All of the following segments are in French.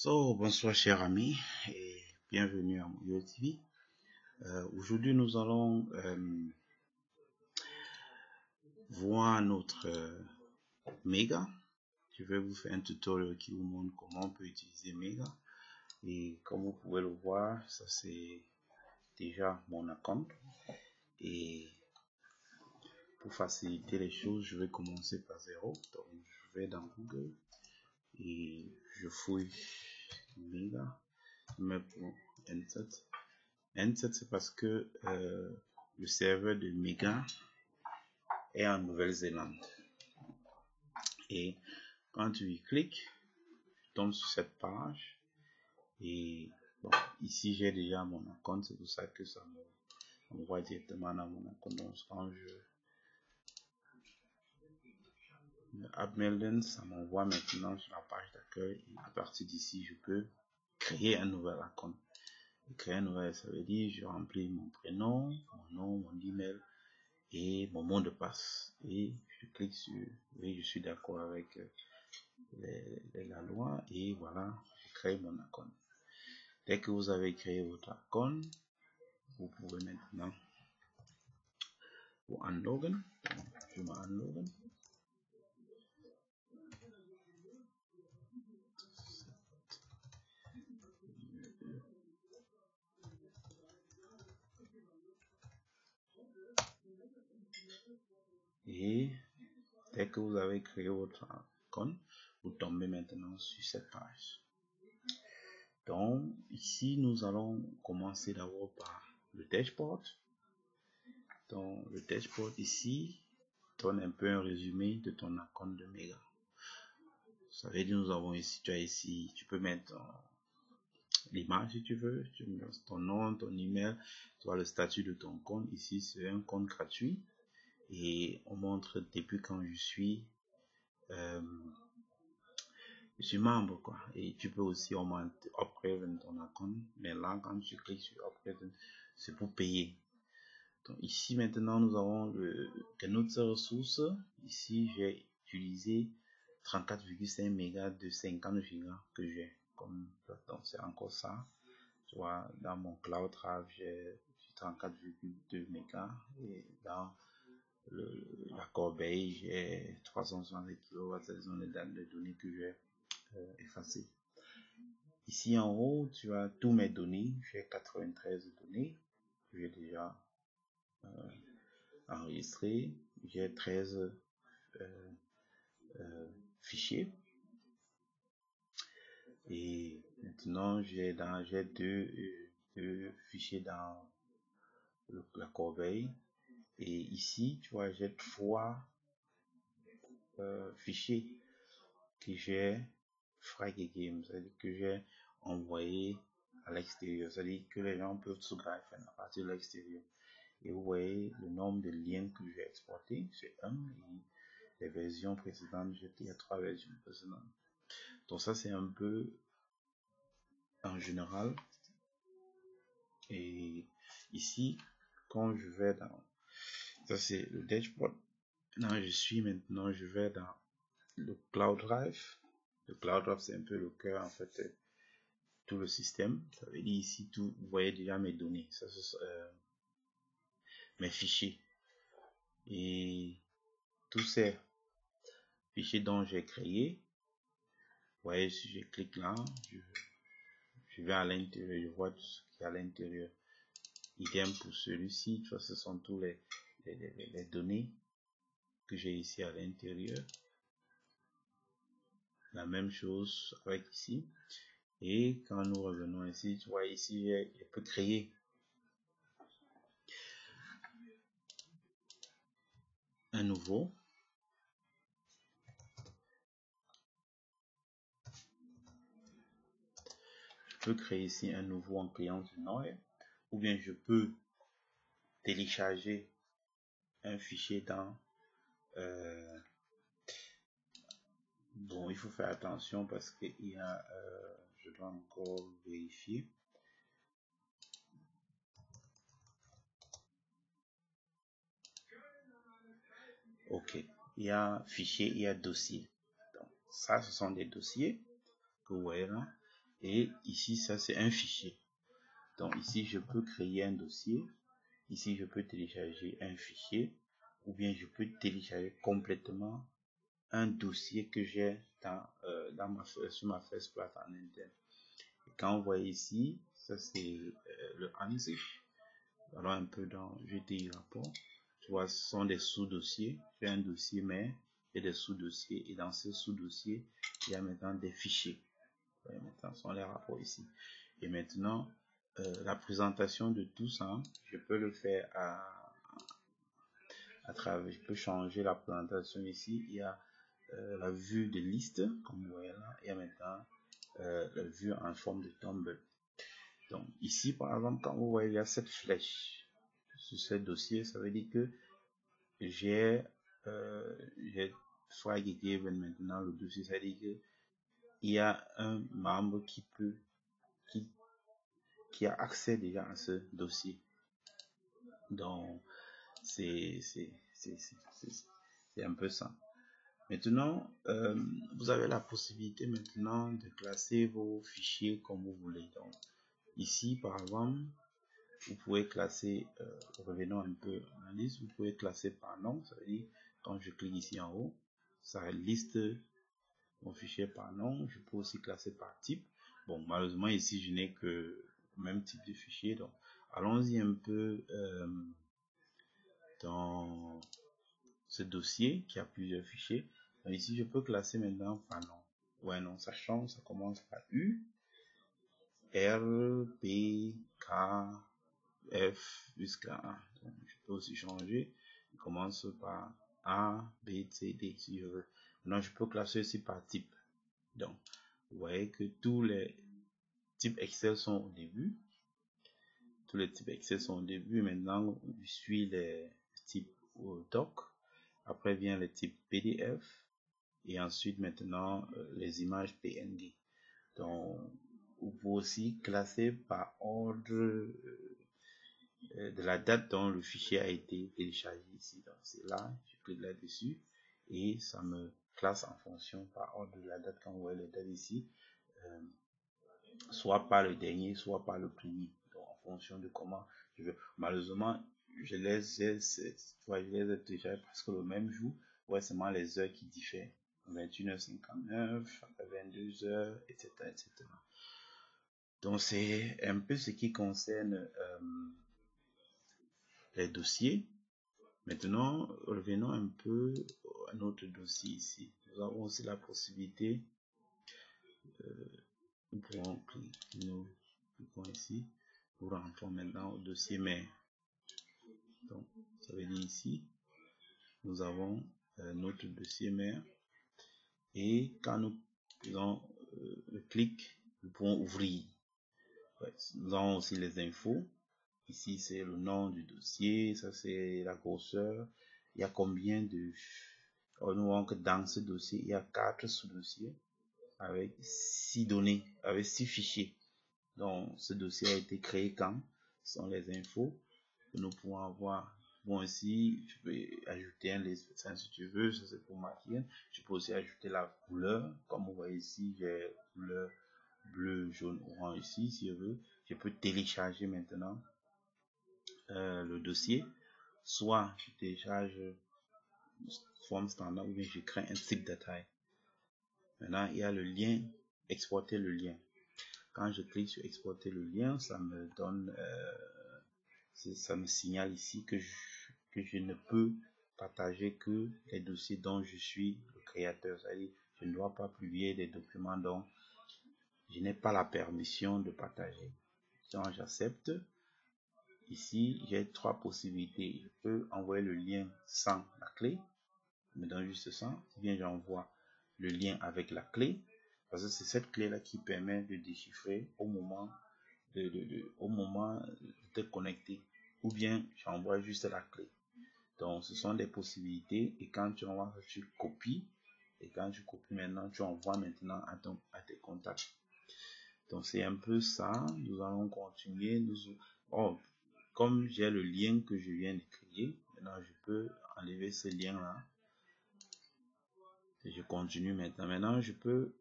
Bonsoir chers amis et bienvenue à Moyo TV. Aujourd'hui nous allons voir notre Mega. Je vais vous faire un tutoriel qui vous montre comment on peut utiliser Mega. Et comme vous pouvez le voir, ça c'est déjà mon compte. Et pour faciliter les choses, je vais commencer par 0. Donc je vais dans Google et je fouille Mega. Mais pour N7. N7 c'est parce que le serveur de Mega est en Nouvelle-Zélande. Et quand tu y cliques, tu tombes sur cette page. Et bon, ici j'ai déjà mon compte, c'est pour ça que ça m'envoie directement dans mon compte. Donc quand je Abmelden, ça m'envoie maintenant sur la page d'accueil. Et à partir d'ici, je peux créer un nouvel compte. Créer un nouvel, ça veut dire je remplis mon prénom, mon nom, mon email et mon mot de passe. Et je clique sur oui, je suis d'accord avec la loi et voilà, je crée mon compte. Dès que vous avez créé votre compte, vous pouvez maintenant vous unloggen. Je m'unloggen. Et dès que vous avez créé votre compte, vous tombez maintenant sur cette page. Donc ici nous allons commencer d'abord par le dashboard. Donc le dashboard ici donne un peu un résumé de ton compte de Mega. Ça veut dire nous avons ici, tu peux mettre l'image si tu veux, tu mets ton nom, ton email, tu vois le statut de ton compte. Ici c'est un compte gratuit et on montre depuis quand je suis membre quoi. Et tu peux aussi augmenter, upgrade ton compte, mais là quand tu cliques sur upgrade, c'est pour payer. Donc ici maintenant nous avons notre ressource. Ici j'ai utilisé 34,5 mégas de 50 gigas que j'ai comme, donc c'est encore ça. Tu vois, dans mon Cloud Drive j'ai 34,2 mégas et dans la corbeille j'ai 360 kW. Ce sont les données que j'ai effacées. Ici en haut tu as tous mes données. J'ai 93 données que j'ai déjà enregistré. J'ai 13 fichiers et maintenant j'ai deux fichiers dans la corbeille et ici tu vois j'ai 3 fichiers que j'ai fragé, c'est-à-dire que j'ai envoyé à l'extérieur, c'est-à-dire que les gens peuvent sauvegarder à partir de l'extérieur. Et vous voyez le nombre de liens que j'ai exportés, c'est 1 et les versions précédentes, il y a 3 versions précédentes. Donc ça c'est un peu en général. Et ici quand je vais dans, ça c'est le dashboard. Maintenant je vais dans le Cloud Drive. Le Cloud Drive c'est un peu le cœur en fait tout le système. Ça veut dire ici tout, vous voyez déjà mes données, ça c'est mes fichiers et tous ces fichiers dont j'ai créé. Vous voyez, si je clique là, je vais à l'intérieur, je vois tout ce qui est à l'intérieur. Idem pour celui-ci, tu vois, ce sont tous les données que j'ai ici à l'intérieur. La même chose avec ici. Et quand nous revenons ici, tu vois ici, je peux créer un nouveau. Je peux créer ici un nouveau en client du Nord, ou bien je peux télécharger un fichier dans bon, il faut faire attention parce qu'il y a je dois encore vérifier. Ok, il y a fichier, il y a dossier. Donc ça, ce sont des dossiers que vous voyez là. Et ici, ça, c'est un fichier. Donc ici, je peux créer un dossier. Ici, je peux télécharger un fichier. Ou bien je peux télécharger complètement un dossier que j'ai sur ma Festplatte en interne. Et quand vous voyez ici, ça c'est le ANSIF. Alors un peu dans GTI rapport. Tu vois, ce sont des sous-dossiers. J'ai un dossier mais il y a des sous-dossiers. Et dans ces sous-dossiers, il y a maintenant des fichiers. Maintenant, ce sont les rapports ici. Et maintenant, la présentation de tout ça, je peux le faire à travers, je peux changer la présentation ici. Il y a la vue de liste, comme vous voyez là. Il y a maintenant la vue en forme de tumble. Donc ici, par exemple, quand vous voyez, il y a cette flèche sur ce dossier, ça veut dire que j'ai Swaggy Given maintenant le dossier, ça veut dire que il y a un membre qui a accès déjà à ce dossier. Donc c'est un peu ça. Maintenant, vous avez la possibilité maintenant de classer vos fichiers comme vous voulez. Donc ici, par exemple, vous pouvez classer, revenons un peu à la liste, vous pouvez classer par nom, ça veut dire, quand je clique ici en haut, ça liste mon fichier par nom. Je peux aussi classer par type. Bon, malheureusement, ici, je n'ai que le même type de fichier. Donc, allons-y un peu dans ce dossier qui a plusieurs fichiers. Donc, ici, je peux classer maintenant par nom. Ouais, non, ça change, ça commence par U, R, P, K, F jusqu'à A. Donc, je peux aussi changer. Je commence par A, B, C, D si je veux. Maintenant, je peux classer aussi par type. Donc, vous voyez que tous les types Excel sont au début. Tous les types Excel sont au début. Maintenant, je suis les types doc. Après vient les types PDF. Et ensuite, maintenant, les images PNG. Donc, vous pouvez aussi classer par ordre de la date dont le fichier a été téléchargé ici. Donc, c'est là, je clique là-dessus et ça me classe en fonction par ordre de la date. Quand vous voyez les dates ici, soit par le dernier, soit par le premier. Donc, en fonction de comment je veux. Malheureusement, je les ai téléchargés presque le même jour. Ouais, seulement les heures qui diffèrent. 21h59, 22h, etc., etc. Donc, c'est un peu ce qui concerne les dossiers. Maintenant, revenons un peu à notre dossier ici. Nous avons aussi la possibilité, nous pouvons cliquons ici, pour rentrer maintenant au dossier mère. Donc, ça veut dire ici, nous avons notre dossier mère. Et quand nous faisons le clic, nous pouvons ouvrir. Ouais, nous avons aussi les infos. Ici, c'est le nom du dossier, ça c'est la grosseur. Il y a combien de... nous voyons que dans ce dossier, il y a 4 sous-dossiers avec 6 données, avec 6 fichiers. Donc, ce dossier a été créé quand? Ce sont les infos que nous pouvons avoir. Bon, ici, je peux ajouter un dessin si tu veux, ça c'est pour marquer. Je peux aussi ajouter la couleur. Comme vous voyez ici, j'ai couleur bleu, jaune, orange ici, si je veux. Je peux télécharger maintenant le dossier. Soit je télécharge forme standard ou bien je crée un zip data. Maintenant, il y a le lien, exporter le lien. Quand je clique sur exporter le lien, ça me donne, ça me signale ici que je ne peux partager que les dossiers dont je suis le créateur. C'est-à-dire, je ne dois pas publier des documents dont je n'ai pas la permission de partager. Quand j'accepte, ici, j'ai 3 possibilités. Je peux envoyer le lien sans la clé, me donne juste ça, ou bien j'envoie le lien avec la clé, parce que c'est cette clé là qui permet de déchiffrer au moment de te connecter, ou bien j'envoie juste la clé. Donc ce sont des possibilités, et quand tu envoies, tu copies, et quand tu copies maintenant, tu envoies maintenant à tes contacts. Donc c'est un peu ça. Nous allons continuer. Comme j'ai le lien que je viens de créer, maintenant je peux enlever ce lien là. Je continue maintenant. Maintenant, je peux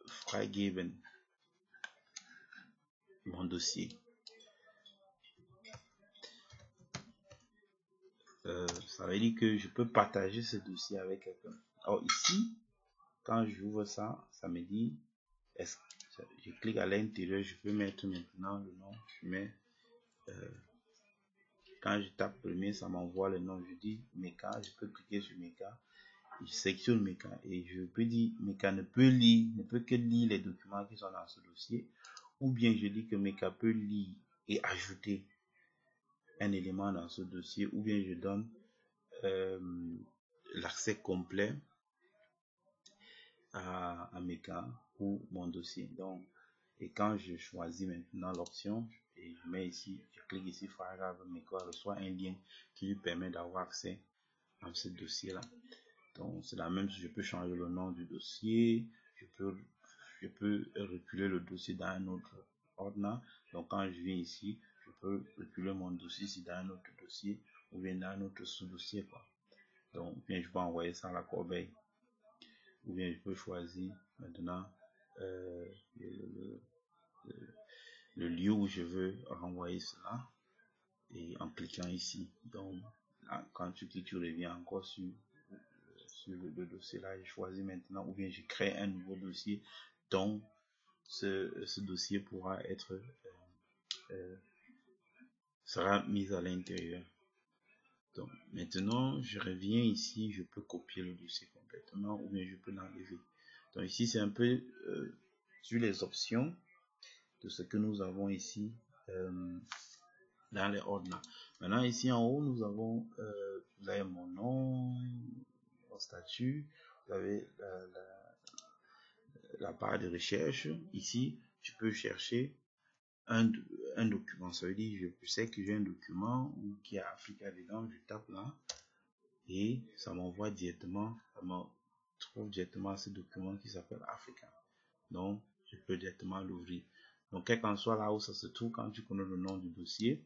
freigeben mon dossier. Ça veut dire que je peux partager ce dossier avec quelqu'un. Alors ici, quand j'ouvre ça, ça me dit, je clique à l'intérieur, je peux mettre maintenant le nom. Je mets, quand je tape premier, ça m'envoie le nom. Je dis Meka, je peux cliquer sur Meka. Je sélectionne Meka et je peux dire Meka ne peut que lire les documents qui sont dans ce dossier. Ou bien je dis que Meka peut lire et ajouter un élément dans ce dossier. Ou bien je donne l'accès complet à Meka pour mon dossier. Donc, et quand je choisis maintenant l'option et je mets ici, je clique ici, Meka reçoit un lien qui lui permet d'avoir accès à ce dossier là. Donc c'est la même chose, je peux changer le nom du dossier, je peux reculer le dossier dans un autre ordre. Donc quand je viens ici, je peux reculer mon dossier ici dans un autre dossier ou bien dans un autre sous-dossier quoi. Donc bien je peux envoyer ça à la corbeille. Ou bien je peux choisir maintenant le lieu où je veux renvoyer cela et en cliquant ici. Donc là, quand tu cliques, tu reviens encore sur le dossier là. Je choisis maintenant ou bien je crée un nouveau dossier dont ce dossier pourra être sera mis à l'intérieur. Donc maintenant je reviens ici, je peux copier le dossier complètement ou bien je peux l'enlever. Donc ici c'est un peu sur les options de ce que nous avons ici dans les ordres. Maintenant ici en haut nous avons vous avez mon nom, mon statut, vous avez la barre de recherche. Ici je peux chercher un document, ça veut dire je sais que j'ai un document qui a Africa dedans, je tape là et ça m'envoie directement, ça me trouve directement ce document qui s'appelle Africa. Donc je peux directement l'ouvrir. Donc quel qu'en soit là où ça se trouve, quand tu connais le nom du dossier,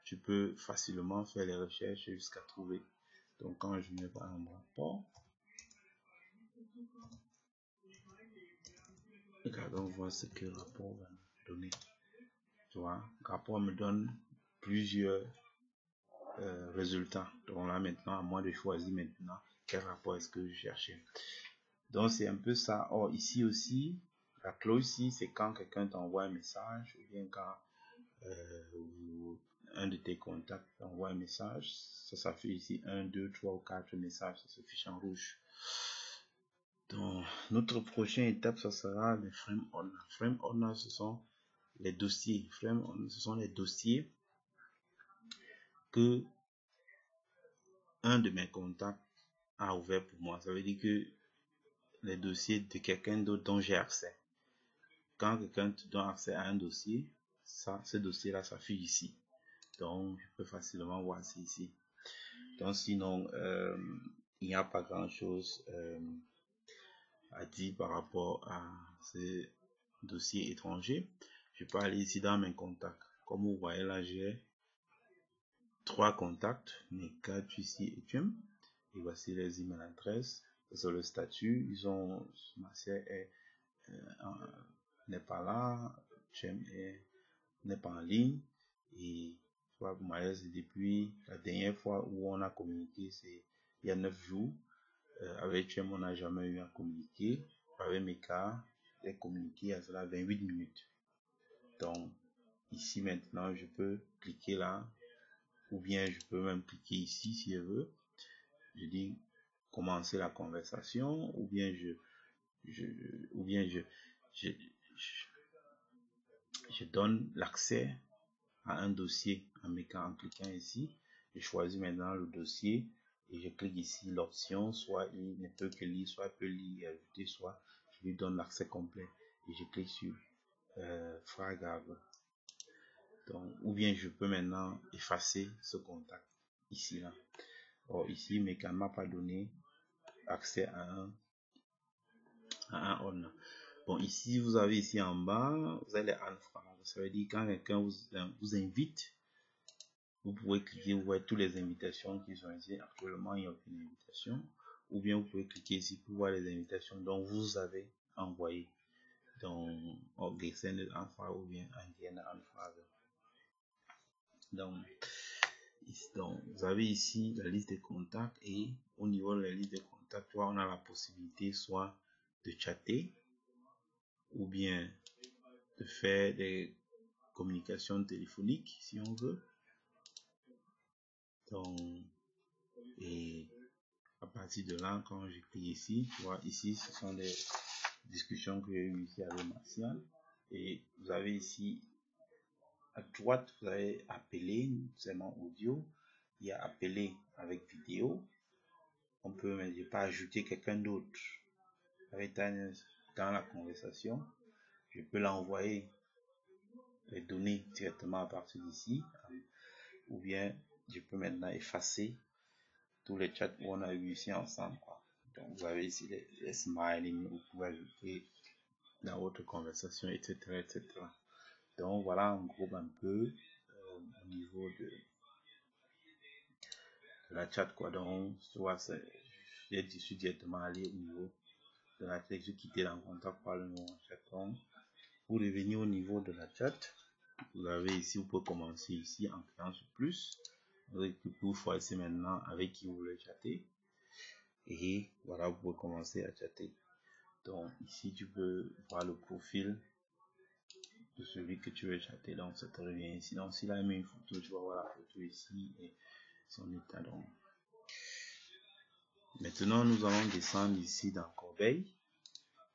tu peux facilement faire les recherches jusqu'à trouver. Donc quand je mets par exemple rapport, regardons voir ce que le rapport va nous donner. Tu vois, le rapport me donne plusieurs résultats. Donc là maintenant, à moi de choisir maintenant quel rapport est-ce que je cherchais. Donc c'est un peu ça. Or ici aussi, la clause ici, c'est quand quelqu'un t'envoie un message ou bien quand un de tes contacts t'envoie un message, ça s'affiche ici 1, 2, 3 ou 4 messages, ça s'affiche en rouge. Donc notre prochaine étape, ça sera le frame owner. Frame owner, ce sont les dossiers. Frame owner, ce sont les dossiers que un de mes contacts a ouvert pour moi. Ça veut dire que les dossiers de quelqu'un d'autre dont j'ai accès. Quand quelqu'un te donne accès à un dossier, ce dossier-là s'affiche ici. Donc, je peux facilement voir ça ici. Donc, sinon, il n'y a pas grand-chose à dire par rapport à ces dossiers étrangers. Je peux aller ici dans mes contacts. Comme vous voyez là, j'ai 3 contacts, Meka, ici et Etienne. Et voici les email adresses. C'est le statut. Ils ont, Marcel n'est pas là, Etienne n'est pas en ligne. Et soit depuis la dernière fois où on a communiqué, c'est il y a 9 jours. Avec Etienne, on n'a jamais eu à communiquer. Avec Meka, j'ai communiqué à cela 28 minutes. Donc, ici maintenant, je peux cliquer là, ou bien je peux même cliquer ici si je veux. Je dis commencer la conversation, ou bien je donne l'accès à un dossier en cliquant ici. Je choisis maintenant le dossier et je clique ici l'option, soit il ne peut que lire, soit il peut lire et ajouter, soit je lui donne l'accès complet et je clique sur Fragable. Donc, ou bien je peux maintenant effacer ce contact ici là. Or ici, Meka ne m'a pas donné accès à un owner. Bon, ici vous avez ici en bas, vous avez les unfriend. Ça veut dire quand quelqu'un vous invite, vous pouvez cliquer, vous voyez toutes les invitations qui sont ici. Actuellement, il n'y a aucune invitation. ou bien vous pouvez cliquer ici pour voir les invitations dont vous avez envoyé dans Gesended Anfrage ou bien Angeende Anfrage. Donc, vous avez ici la liste des contacts et au niveau de la liste des contacts, on a la possibilité soit de chatter ou bien de faire des communications téléphoniques si on veut. Donc, et à partir de là, quand je clique ici, tu vois, ici, ce sont des discussions que j'ai eues ici avec Martial. Et vous avez ici, à droite, vous avez appelé, seulement audio. Il y a appelé avec vidéo. On peut, mais je peux ajouter quelqu'un d'autre avec dans la conversation. Je peux l'envoyer les données directement à partir d'ici. Ou bien, je peux maintenant effacer tous les chats où on a eu ici ensemble, quoi. Donc, vous avez ici les smiling, vous pouvez ajouter dans votre conversation, etc., etc. Donc, voilà en gros un peu au niveau de la chat, quoi. Donc, tu vois, je suis directement allé au niveau de la chat, je quitté dans contact par le nom chat. Donc, pour revenir au niveau de la chat, vous avez ici, vous pouvez commencer ici en cliquant sur plus. Vous choisissez maintenant avec qui vous voulez chatter. Et voilà, vous pouvez commencer à chatter. Donc ici, tu peux voir le profil de celui que tu veux chatter. Donc ça te revient ici. Donc s'il a mis une photo, tu vas voir la photo ici et son état. Donc maintenant, nous allons descendre ici dans Corbeil.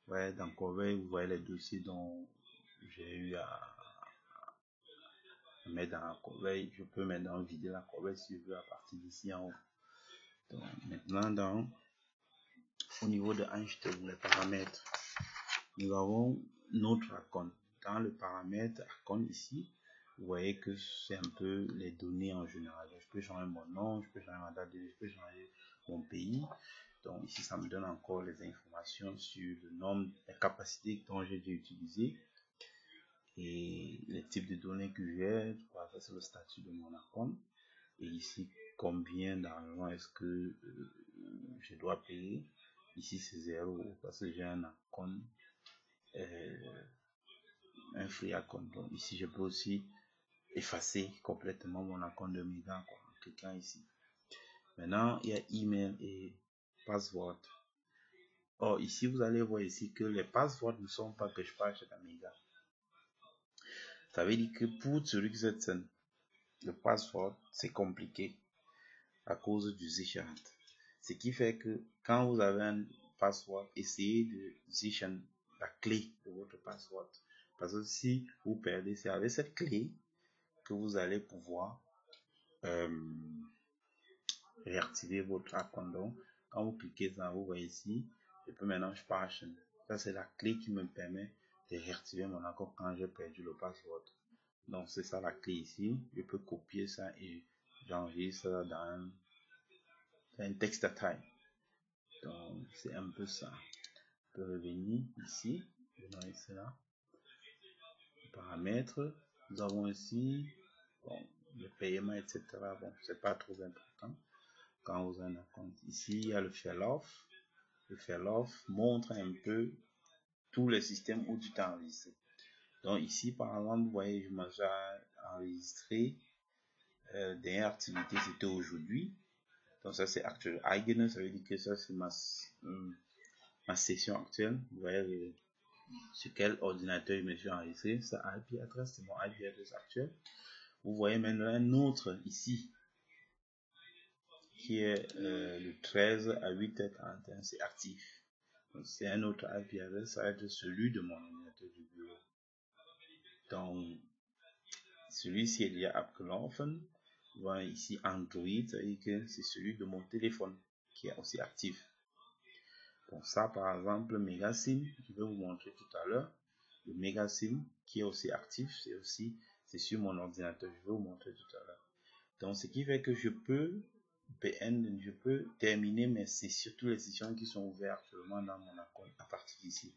Ouais, dans Corbeil, vous voyez les dossiers dont j'ai eu à mettre dans la Corbeil. Je peux maintenant vider la Corbeil si je veux à partir d'ici en haut. Donc maintenant, au niveau de Einstein, les paramètres, nous avons notre icône. Dans le paramètre icône ici, vous voyez que c'est un peu les données en général. Donc, je peux changer mon nom, je peux changer ma date de vie, je peux changer mon pays. Donc ici, ça me donne encore les informations sur le nombre, les capacités dont j'ai déjà utilisé et les types de données que j'ai. Ça c'est le statut de mon icône. Et ici, combien d'argent est-ce que je dois payer. Ici, c'est 0 parce que j'ai un icône, un free account. Donc ici, je peux aussi effacer complètement mon account de Mega en cliquant ici. Maintenant, il y a email et password. Or, ici, vous allez voir ici que les passwords ne sont pas que je parle chez Amiga. Ça veut dire que pour celui qui s'est le password, c'est compliqué à cause du Sicherheit. Ce qui fait que quand vous avez un password, essayez de Sichern la clé de votre password. Parce que si vous perdez, c'est avec cette clé que vous allez pouvoir réactiver votre account. Donc, quand vous cliquez ça, vous voyez ici, je peux maintenant speichern. Ça, c'est la clé qui me permet de réactiver mon account quand j'ai perdu le password. Donc, c'est ça la clé ici. Je peux copier ça et j'enregistre ça dans un texte à taille. Donc, c'est un peu ça. Je peux revenir ici. Je vais ici là. Paramètres. Nous avons ici le paiement, etc. Bon, c'est pas trop important. Quand vous avez un compte ici, il y a le fail-off. Le fail-off montre un peu tous les systèmes où tu t'es enregistré. Donc ici, par exemple, vous voyez, je m'en suis enregistré. Dernière activité, c'était aujourd'hui. Donc ça, c'est actuel. Eigene, ça veut dire que ça, c'est ma session actuelle. Vous voyez sur quel ordinateur je me suis enregistré. Ça IP adresse, c'est mon IP adresse actuel. Vous voyez maintenant un autre ici qui est le 13 à 8h41, c'est actif. Donc c'est un autre IP adresse, ça va être celui de mon ordinateur du bureau. Donc celui-ci il y a abgelaufen. Vous voyez ici Android, ça veut dire que c'est celui de mon téléphone qui est aussi actif. Donc ça par exemple Megasim, je vais vous montrer tout à l'heure. Le Megasim qui est aussi actif, c'est sur mon ordinateur, je vais vous montrer tout à l'heure. Donc ce qui fait que je peux terminer mes sessions, toutes les sessions qui sont ouvertes actuellement dans mon account à partir d'ici.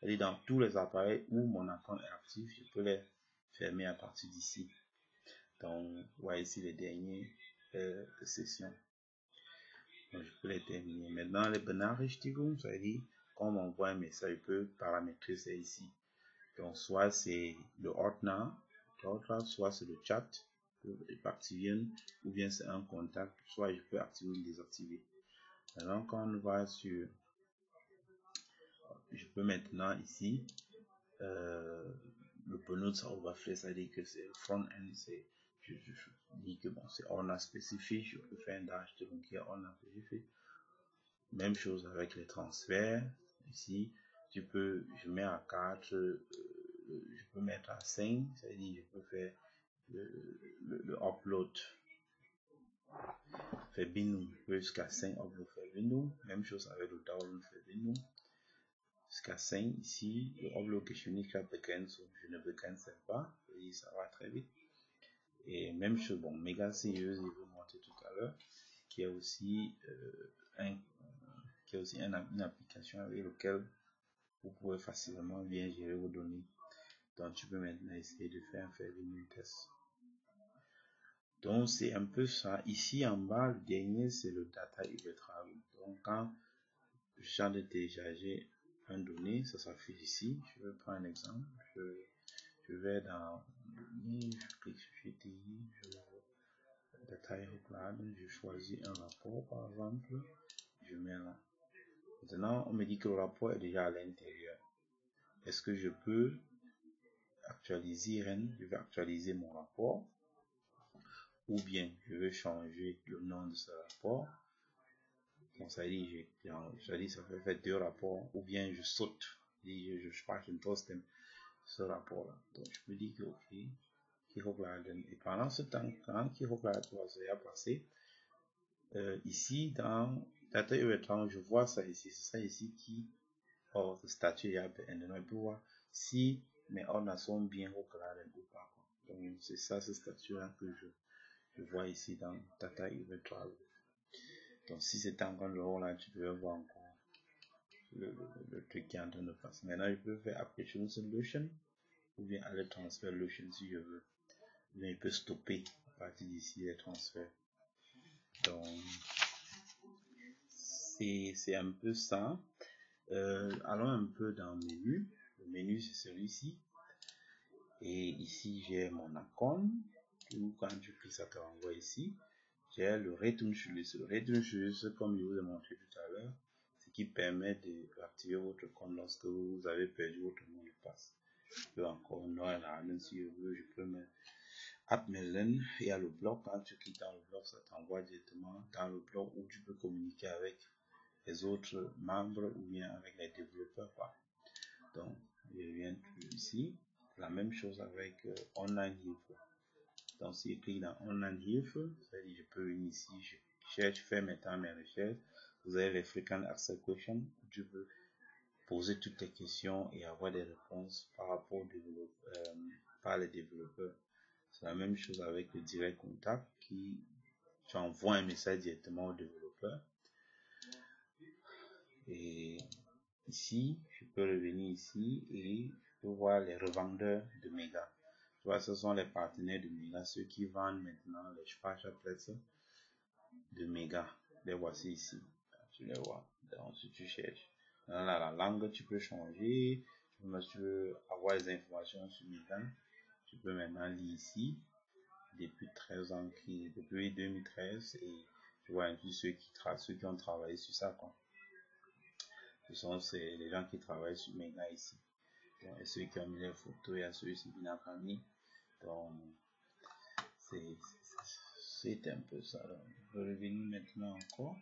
C'est-à-dire dans tous les appareils où mon account est actif, je peux les fermer à partir d'ici. Donc, vous voyez ici les dernières sessions. Donc, je peux les terminer. Maintenant, les Benachrichtigungen, ça veut dire, quand on m'envoie un message, je peux paramétrer ça ici. Donc, soit c'est le Ordner, soit c'est le chat, je peux activer, ou bien c'est un contact, soit je peux activer ou désactiver. Maintenant, quand on va sur, je peux maintenant ici, le bonus overflow, ça veut dire que c'est front-end, je dis que bon, c'est Ordner spécifique, je peux faire un dash, donc il y a Ordner spécifique. Même chose avec les transferts. Ici, je mets à 4, je peux mettre à 5, c'est-à-dire je peux faire le upload fait binou, jusqu'à 5 upload fait binou. Même chose avec le download fait binou. Jusqu'à 5 ici, le upload que je finis je ne begrenze pas, et ça va très vite. Et même chose, bon, méga sérieuse, je vais vous montrer tout à l'heure, qui est aussi une application avec laquelle vous pouvez facilement bien gérer vos données. Donc, tu peux maintenant essayer de faire un Fairview test. Donc, c'est un peu ça. Ici, en bas, le dernier, c'est le data travel. Donc, quand je viens de télécharger un donné, ça s'affiche ici. Je vais prendre un exemple. Je vais dans données, je clique sur GTI, data cloud, je choisis un rapport, par exemple. Je mets là. Maintenant, on me dit que le rapport est déjà à l'intérieur. Est-ce que je peux actualiser je vais actualiser mon rapport, ou bien je vais changer le nom de ce rapport. Donc ça dit, ça fait faire 2 rapports, ou bien je saute, je passe une poste ce rapport là. Donc je peux dire que ok, et pendant ce temps, quand va passer, ici dans Data je vois ça ici, c'est ça ici qui le statut est beenden. Pour voir si mes ordres sont bien hochladen ou pas. Donc c'est ça, ce statut là que je vois ici dans Data Event Travel. Donc si c'est encore le rôle là, tu peux voir encore le truc qui est en train de passer. Maintenant, je peux faire Application Solution ou bien aller Transfer Solution si je veux. Mais je peux stopper à partir d'ici les transferts. Donc c'est un peu ça. Allons un peu dans le menu. Le menu c'est celui-ci. Et ici j'ai mon account. Ou quand tu cliques ça te renvoie ici. J'ai le Return Choose. Le Return Choose, comme je vous ai montré tout à l'heure, ce qui permet d'activer votre compte lorsque vous avez perdu votre mot de passe. Je peux encore si je veux, je peux mettre Admelden. Il y a le bloc. Quand tu cliques dans le bloc, ça t'envoie directement dans le bloc où tu peux communiquer avec les autres membres ou bien avec les développeurs. Donc, je viens ici. La même chose avec Online Info. Donc, si je clique dans Online Info, c'est-à-dire je peux venir ici, je cherche, faire maintenant mes recherches. Vous avez les Frequent Access Questions, où tu peux poser toutes tes questions et avoir des réponses par rapport par les développeurs. C'est la même chose avec le Direct Contact qui j'envoie un message directement au développeur. Et ici, je peux revenir ici et je peux voir les revendeurs de Mega. Tu vois, ce sont les partenaires de Mega, ceux qui vendent maintenant les Speicherplätze de Mega. Les voici ici. Tu les vois. Donc, si tu cherches. Dans la langue, tu peux changer. Tu veux avoir des informations sur Mega. Tu peux maintenant lire ici. Depuis 13 ans, depuis 2013. Et tu vois un peu ceux qui ont travaillé sur ça, quoi. Ce sont les gens qui travaillent sur Mega ici. Donc, et ceux qui ont mis les photos, il y a ceux qui n'ont mis. Donc, c'est un peu ça. Donc, je vais revenir maintenant encore.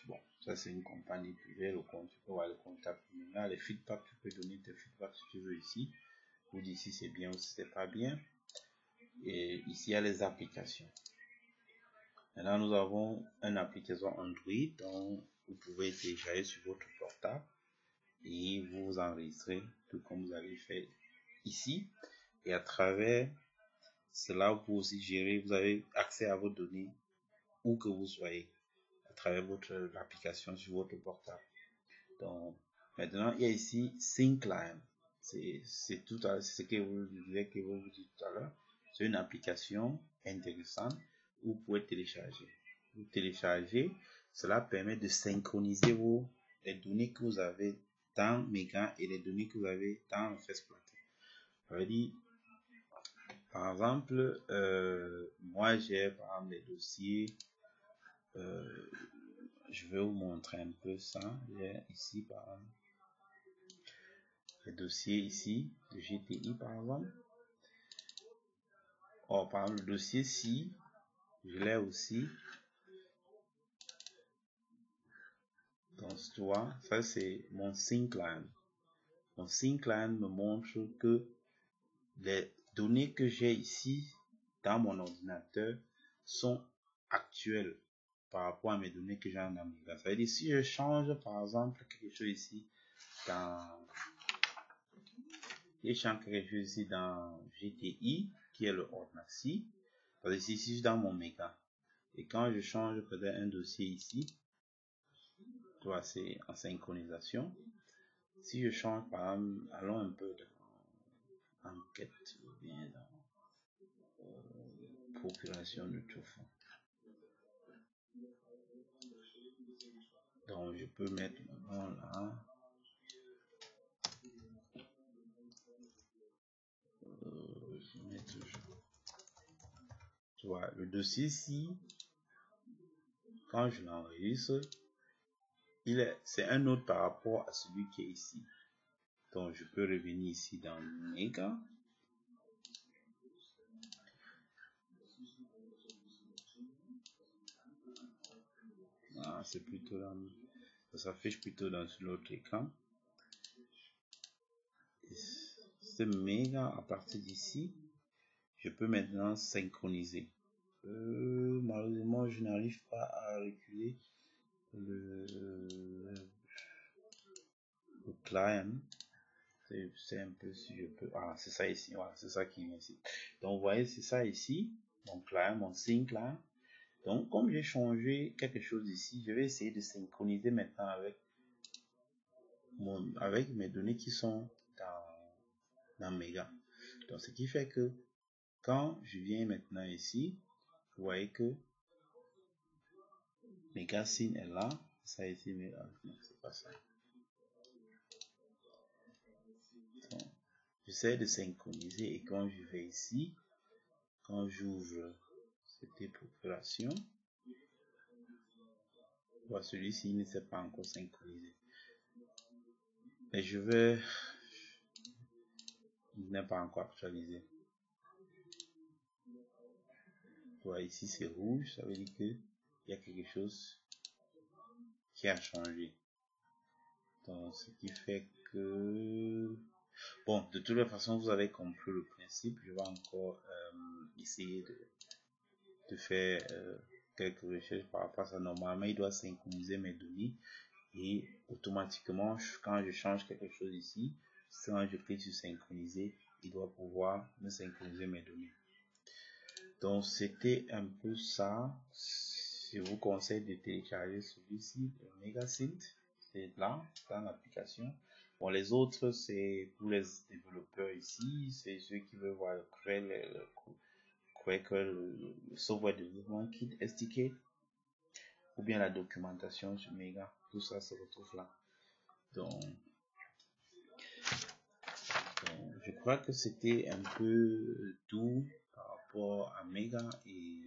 Bon, ça c'est une compagnie privée, tu peux voir le contact. Maintenant, les feedbacks, tu peux donner tes feedbacks si tu veux ici. Ou d'ici c'est bien ou si c'est pas bien. Et ici, il y a les applications. Maintenant, nous avons une application Android dont vous pouvez télécharger sur votre portable et vous enregistrer tout comme vous avez fait ici. Et à travers cela, vous pouvez aussi gérer, vous avez accès à vos données où que vous soyez à travers votre application sur votre portable. Donc, maintenant, il y a ici SyncLine. C'est tout à ce que vous disiez tout à l'heure. C'est une application intéressante où vous pouvez télécharger. vous téléchargez, cela permet de synchroniser les données que vous avez dans Mega et les données que vous avez dans FastPlatter. Ça veut dire, par exemple, moi j'ai par exemple les dossiers, je vais vous montrer un peu ça. J'ai ici par exemple les dossiers ici de GTI par exemple. Or, par exemple, le dossier ci, je l'ai aussi. Donc, tu vois, ça c'est mon SyncLine. Mon SyncLine me montre que les données que j'ai ici dans mon ordinateur sont actuelles par rapport à mes données que j'ai en Amiga. Ça veut dire si je change par exemple quelque chose ici dans GTI qui est le ordinateur, parce que ici je suis dans mon méga et quand je change peut-être un dossier ici, tu vois, c'est en synchronisation. Si je change par exemple, allons un peu dans enquête ou bien dans procuration de tout fond. Donc je peux mettre mon nom là. Je mets toujours. Tu vois, le dossier ici, quand je l'enregistre, c'est un autre par rapport à celui qui est ici. Donc je peux revenir ici dans Mega. Ah, c'est plutôt dans, ça s'affiche plutôt dans l'autre écran. Ce Mega, à partir d'ici, je peux maintenant synchroniser. Malheureusement, je n'arrive pas à reculer le client. C'est un peu si je peux. Ah, c'est ça ici. Voilà, c'est ça qui vient ici. Donc, vous voyez, c'est ça ici. Mon client, mon sync là. Donc, comme j'ai changé quelque chose ici, je vais essayer de synchroniser maintenant avec mes données qui sont dans Mega. Donc, ce qui fait que quand je viens maintenant ici, vous voyez que Megasync est là. Ça ici, mais non, c'est pas ça. Donc, j'essaie de synchroniser et quand je vais ici, quand j'ouvre cette procuration, voilà, celui-ci ne s'est pas encore synchronisé. Mais il n'est pas encore actualisé. Voilà, ici c'est rouge, ça veut dire que il y a quelque chose qui a changé. Donc, ce qui fait que, bon, de toute façon, vous avez compris le principe. Je vais encore essayer de faire quelques recherches par rapport à ça. Normalement, il doit synchroniser mes données et automatiquement, quand je change quelque chose ici, quand je clique sur synchroniser, il doit pouvoir me synchroniser mes données. Donc, c'était un peu ça. Je vous conseille de télécharger celui-ci, le Megasync. C'est là, dans l'application. Bon, les autres, c'est pour les développeurs ici. C'est ceux qui veulent voir le software development kit SDK ou bien la documentation sur Mega. Tout ça se retrouve là. Donc, je crois que c'était un peu tout par rapport à Mega et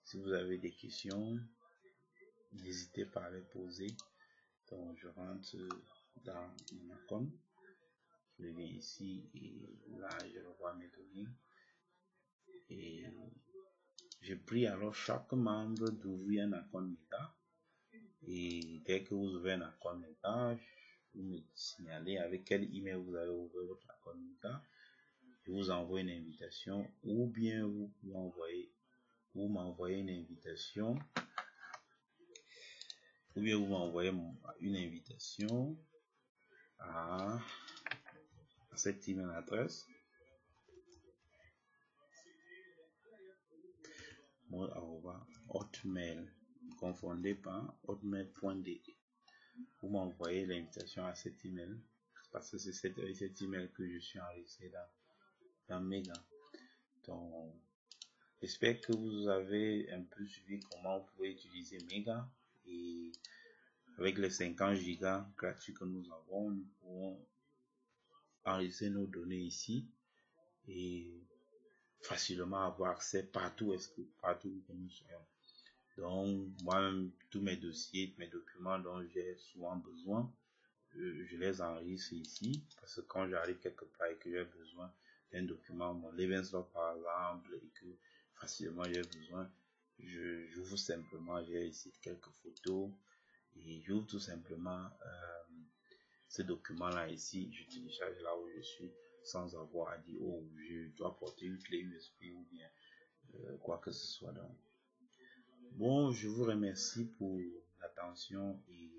si vous avez des questions, n'hésitez pas à les poser. Donc, je rentre dans mon icône. Je viens ici et là, je revois mes données. Et je prie alors chaque membre d'ouvrir un account Mega. Et dès que vous ouvrez un account Mega, vous me signalez avec quel email vous avez ouvert votre account Mega. Je vous envoie une invitation ou bien vous m'envoyez une invitation ou bien vous m'envoyez une invitation à cette email adresse hotmail, ne confondez pas hotmail.de. Vous m'envoyez l'invitation à cet email parce que c'est cet email que je suis enregistré dans Mega. Donc J'espère que vous avez un peu suivi comment vous pouvez utiliser Mega, et avec les 50 gigas gratuits que nous avons, nous pouvons enregistrer nos données ici et facilement avoir accès partout où nous soyons. Donc, moi-même, tous mes dossiers, mes documents dont j'ai souvent besoin, je les enregistre ici, parce que quand j'arrive quelque part et que j'ai besoin d'un document, mon Lebenslauf par exemple, et que facilement j'ai besoin, j'ouvre simplement, j'ai ici quelques photos, et j'ouvre tout simplement ce document-là ici, je télécharge là où je suis, sans avoir à dire, oh, je dois porter une clé USB ou bien quoi que ce soit. Donc, bon, je vous remercie pour l'attention et